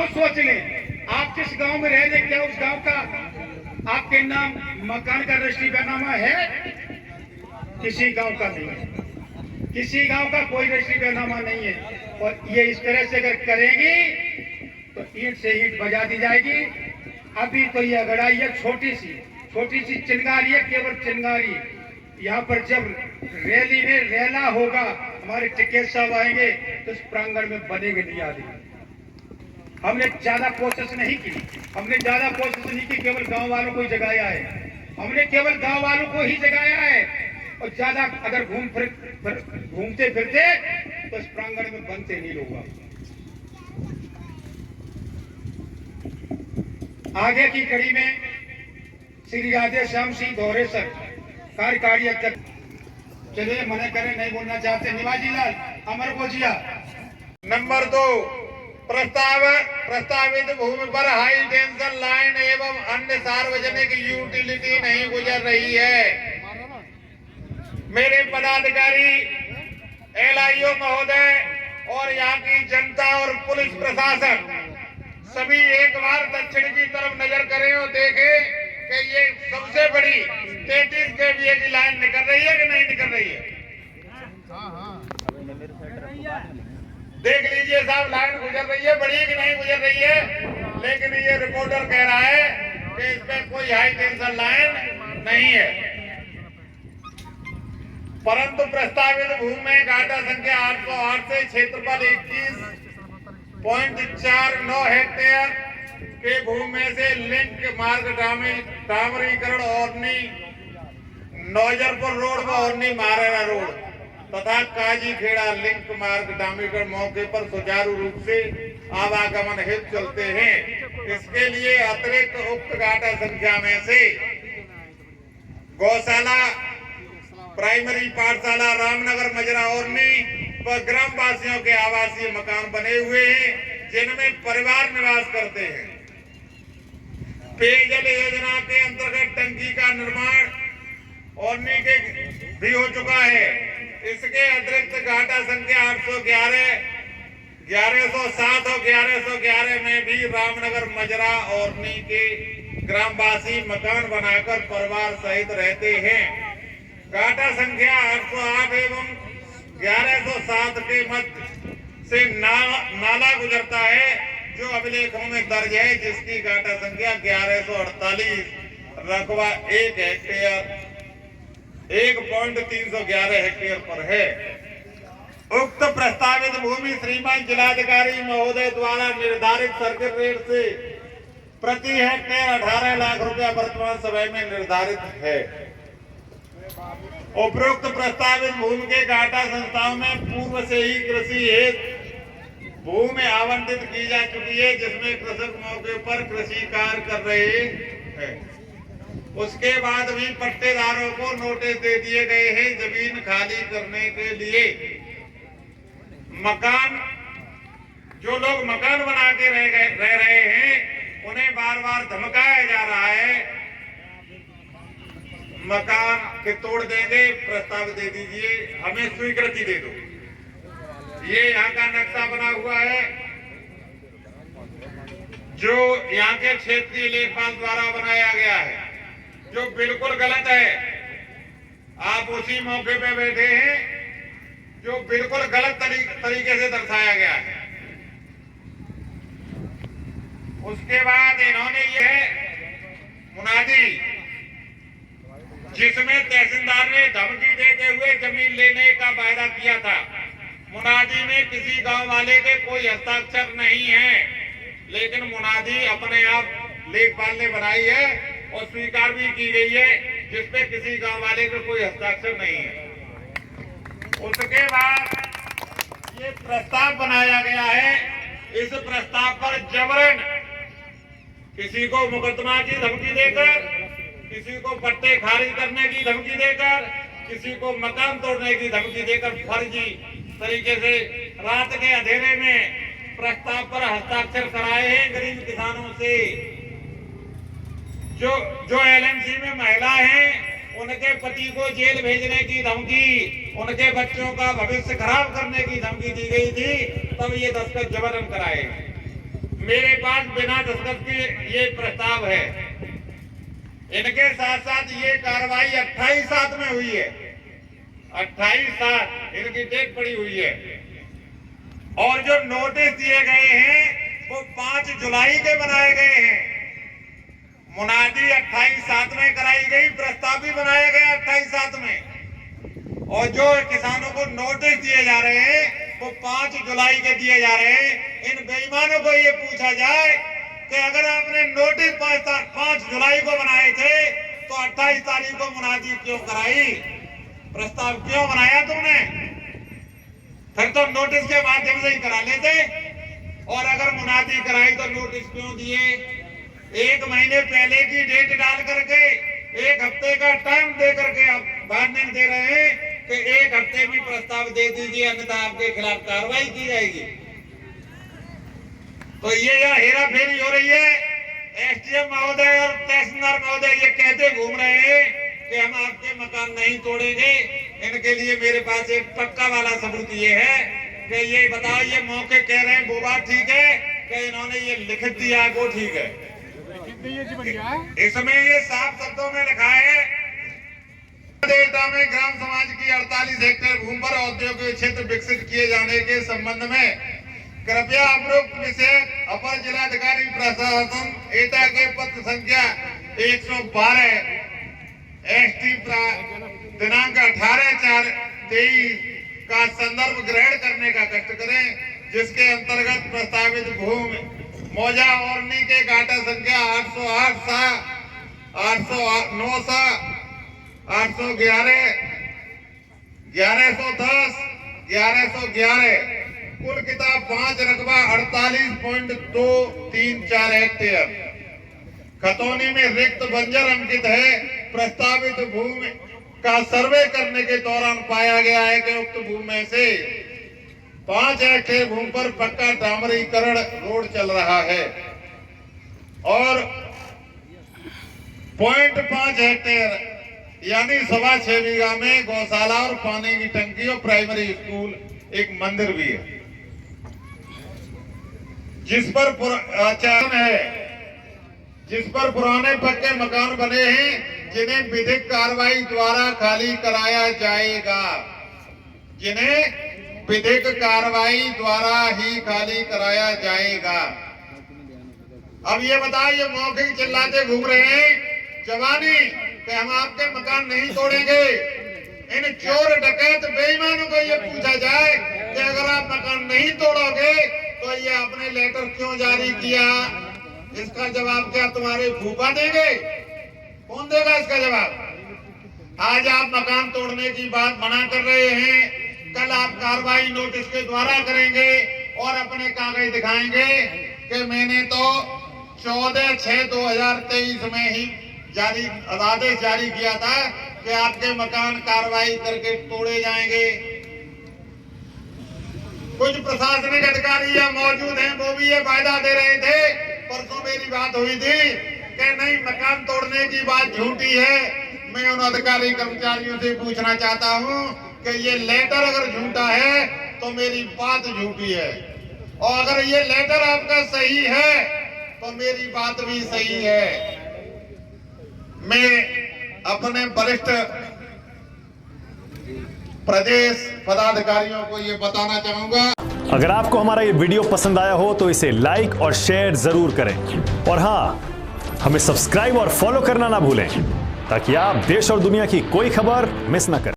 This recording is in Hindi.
खुद सोच लें, आप जिस गांव में रह रहे, क्या उस गांव का आपके नाम मकान का रजिस्ट्री बैनामा है? किसी गांव का नहीं है, किसी गांव का कोई रजिस्ट्री बैनामा नहीं है। और ये इस तरह से अगर करेंगी तो ईंट से ईंट बजा दी जाएगी। अभी तो ये अगड़ाई है छोटी सी चिंगारी है, केवल चिंगारी। यहाँ पर जब रैली में रैला होगा, हमारे टिकैत साहब आएंगे तो इस प्रांगण में बनेंगे नहीं आदमी। हमने ज्यादा कोशिश नहीं की, केवल गांव वालों को ही जगाया है, हमने केवल गांव वालों को ही जगाया है। और ज्यादा अगर घूमते फिरते तो इस प्रांगण में बनते नहीं लोग। आगे की कड़ी में श्री राधे श्याम सिंह धोरेसर, कार्यकारी अध्यक्ष। चलिए, मना करें, नहीं बोलना चाहते। निवाजी लाल अमर गोजिया। नंबर 2, प्रस्तावित भूमि पर हाई टेंशन लाइन एवं अन्य सार्वजनिक यूटिलिटी नहीं गुजर रही है। मेरे पदाधिकारी, एलआईओ महोदय और यहाँ की जनता और पुलिस प्रशासन सभी एक बार दक्षिण की तरफ नजर करें और देखें कि ये सबसे बड़ी 33 kVA की लाइन निकल रही है कि नहीं निकल रही है। देख लीजिए साहब, लाइन गुजर रही है, बड़ी कि नहीं गुजर रही है। लेकिन ये रिपोर्टर कह रहा है कि इसमें कोई हाई टेंशन लाइन नहीं है। परंतु प्रस्तावित भूमि में घाटा संख्या 808 से क्षेत्रफल 21.49 हेक्टेयर के भूमि से लिंक मार्ग डामरीकरण ओरनी नौजरपुर रोड व ओरनी मारेरा रोड तथा काजी खेड़ा लिंक मार्ग डामरीकरण मौके पर सुचारू रूप से आवागमन हेतु चलते हैं। इसके लिए अतिरिक्त उक्त घाटा संख्या में से गौशाला, प्राइमरी पाठशाला रामनगर मजरा ओरनी व ग्राम वासियों के आवासीय मकान बने हुए हैं, जिनमें परिवार निवास करते हैं। पेयजल योजना के अंतर्गत टंकी का निर्माण ओरनी के भी हो चुका है। इसके अतिरिक्त घाटा संख्या 811, 1107 और 1111 में भी रामनगर मजरा ओरनी के ग्रामवासी मकान बनाकर परिवार सहित रहते हैं। घाटा संख्या 808 एवं 1107 के मध्य से नाला गुजरता है, जो अभिलेखों में दर्ज है, जिसकी घाटा संख्या 1148 रकबा 1 हेक्टेयर 1.311 हेक्टेयर पर है। उक्त प्रस्तावित भूमि श्रीमान जिलाधिकारी महोदय द्वारा निर्धारित सर्किट रेट से प्रति हेक्टेयर 18 लाख रुपया वर्तमान समय में निर्धारित है। उपरोक्त प्रस्तावित भूमि के घाटा संस्थाओं में पूर्व से ही कृषि हेतु भूमि आवंटित की जा चुकी है, जिसमें कृषक मौके पर कृषि कार्य कर रहे हैं। उसके बाद भी पट्टेदारों को नोटिस दे दिए गए हैं जमीन खाली करने के लिए। मकान, जो लोग मकान बना के रह रहे हैं, उन्हें बार बार धमकाया जा रहा है, मकान के तोड़ देंगे, प्रस्ताव दे दीजिए, हमें स्वीकृति दे दो। ये यहाँ का नक्शा बना हुआ है, जो यहाँ के क्षेत्रीय लेखपाल द्वारा बनाया गया है, जो बिल्कुल गलत है। आप उसी मौके पे बैठे हैं जो बिल्कुल गलत तरीके से दर्शाया गया है। उसके बाद इन्होंने ये मुनादी, जिसमें तहसीलदार ने धमकी देते हुए जमीन लेने का वायदा किया था। मुनादी में किसी गांव वाले के कोई हस्ताक्षर नहीं है, लेकिन मुनादी अपने आप लेखपाल ने बनाई है और स्वीकार भी की गई है, जिसपे किसी गांव वाले के कोई हस्ताक्षर नहीं है। उसके बाद ये प्रस्ताव बनाया गया है। इस प्रस्ताव पर जबरन किसी को मुकदमा की धमकी देकर, किसी को पट्टे खारिज करने की धमकी देकर, किसी को मकान तोड़ने की धमकी देकर फर्जी तरीके से रात के अंधेरे में प्रस्ताव पर हस्ताक्षर कराए हैं गरीब किसानों से। जो एलएमसी में महिला हैं, उनके पति को जेल भेजने की धमकी, उनके बच्चों का भविष्य खराब करने की धमकी दी गई थी, तब ये दस्तखत जबरन कराए। मेरे पास बिना दस्तखत के ये प्रस्ताव है। इनके साथ साथ ये कार्रवाई 28/7 में हुई है, 28/7 इनकी डेट पड़ी हुई है। और जो नोटिस दिए गए हैं वो 5 जुलाई के बनाए गए हैं। मुनादी 28/7 में कराई गई, प्रस्ताव भी बनाया गया 28/7 में। और जो किसानों को नोटिस दिए जा रहे हैं वो 5 जुलाई के दिए जा रहे हैं। इन बेईमानों को ये पूछा जाए कि अगर आपने नोटिस 5 जुलाई को बनाए थे तो 28 तारीख को मुनादी क्यों कराई, प्रस्ताव क्यों बनाया तुमने? फिर तो नोटिस के माध्यम से ही करा लेते। और अगर मुनादी कराई तो नोटिस क्यों दिए? 1 महीने पहले की डेट डाल करके 1 हफ्ते का टाइम दे करके आप वार्निंग दे रहे हैं कि 1 हफ्ते में प्रस्ताव दे दीजिए, अन्यथा आपके खिलाफ कार्रवाई की जाएगी। तो ये यह हेरा फेरी हो रही है। एसडीएम महोदय और तहसीलदार महोदय ये कहते घूम रहे हैं कि हम आपके मकान नहीं तोड़ेंगे। इनके लिए मेरे पास एक पक्का वाला सबूत ये है कि ये बताओ, ये मौके कह रहे हैं वो बात ठीक है कि इन्होंने ये लिखित दिया वो ठीक है? इसमें ये साफ शब्दों में लिखा है, डेल्टा में ग्राम समाज की 48 हेक्टेयर भूमि पर औद्योगिक क्षेत्र विकसित किए जाने के संबंध में कृपया उपरोक्त विषय अपर जिलाधिकारी प्रशासन एटा के पत्र संख्या 112 एसटी दिनांक 18/4/23 का संदर्भ ग्रहण करने का कष्ट करें, जिसके अंतर्गत प्रस्तावित भूमि मौजा ओरनी के घाटा संख्या 808/7, 809/7, 811, 1110, 1111 कुल किताब 5 रकबा 48.234 हेक्टेयर खतौनी में रिक्त बंजर अंकित है। प्रस्तावित भूमि का सर्वे करने के दौरान पाया गया है कि उक्त भूमि में से 5 हेक्टेयर भूमि पर पक्का डामरीकरण रोड चल रहा है और 0.5 हेक्टेयर यानी 6.25 बीघा में गौशाला और पानी की टंकी और प्राइमरी स्कूल, एक मंदिर भी है, जिस पर पुराने पक्के मकान बने हैं, जिन्हें विधिक कार्रवाई द्वारा खाली कराया जाएगा, जिन्हें विधिक कार्रवाई द्वारा ही खाली कराया जाएगा। अब ये बताइए, मौखिक चिल्लाते घूम रहे हैं जवानी कि हम आपके मकान नहीं तोड़ेंगे। इन चोर डकैत बेईमानों को ये पूछा जाए कि अगर आप मकान नहीं तोड़ोगे तो ये आपने लेटर क्यों जारी किया, इसका जवाब क्या तुम्हारे फूफा देंगे? कौन देगा इसका जवाब? आज आप मकान तोड़ने की बात मना कर रहे हैं, कल आप कार्रवाई नोटिस के द्वारा करेंगे और अपने कागज दिखाएंगे कि मैंने तो 14/6/2023 में ही आदेश जारी किया था कि आपके मकान कार्रवाई करके तोड़े जाएंगे। कुछ प्रशासनिक अधिकारी यहाँ मौजूद हैं, वो भी ये वायदा दे रहे थे। परसों मेरी बात हुई थी कि नहीं, मकान तोड़ने की बात झूठी है। मैं उन अधिकारी कर्मचारियों से पूछना चाहता हूँ कि ये लेटर अगर झूठा है तो मेरी बात झूठी है, और अगर ये लेटर आपका सही है तो मेरी बात भी सही है। मैं अपने वरिष्ठ प्रदेश पदाधिकारियों को ये बताना चाहूंगा। अगर आपको हमारा ये वीडियो पसंद आया हो तो इसे लाइक और शेयर जरूर करें, और हाँ, हमें सब्सक्राइब और फॉलो करना ना भूलें ताकि आप देश और दुनिया की कोई खबर मिस ना करें।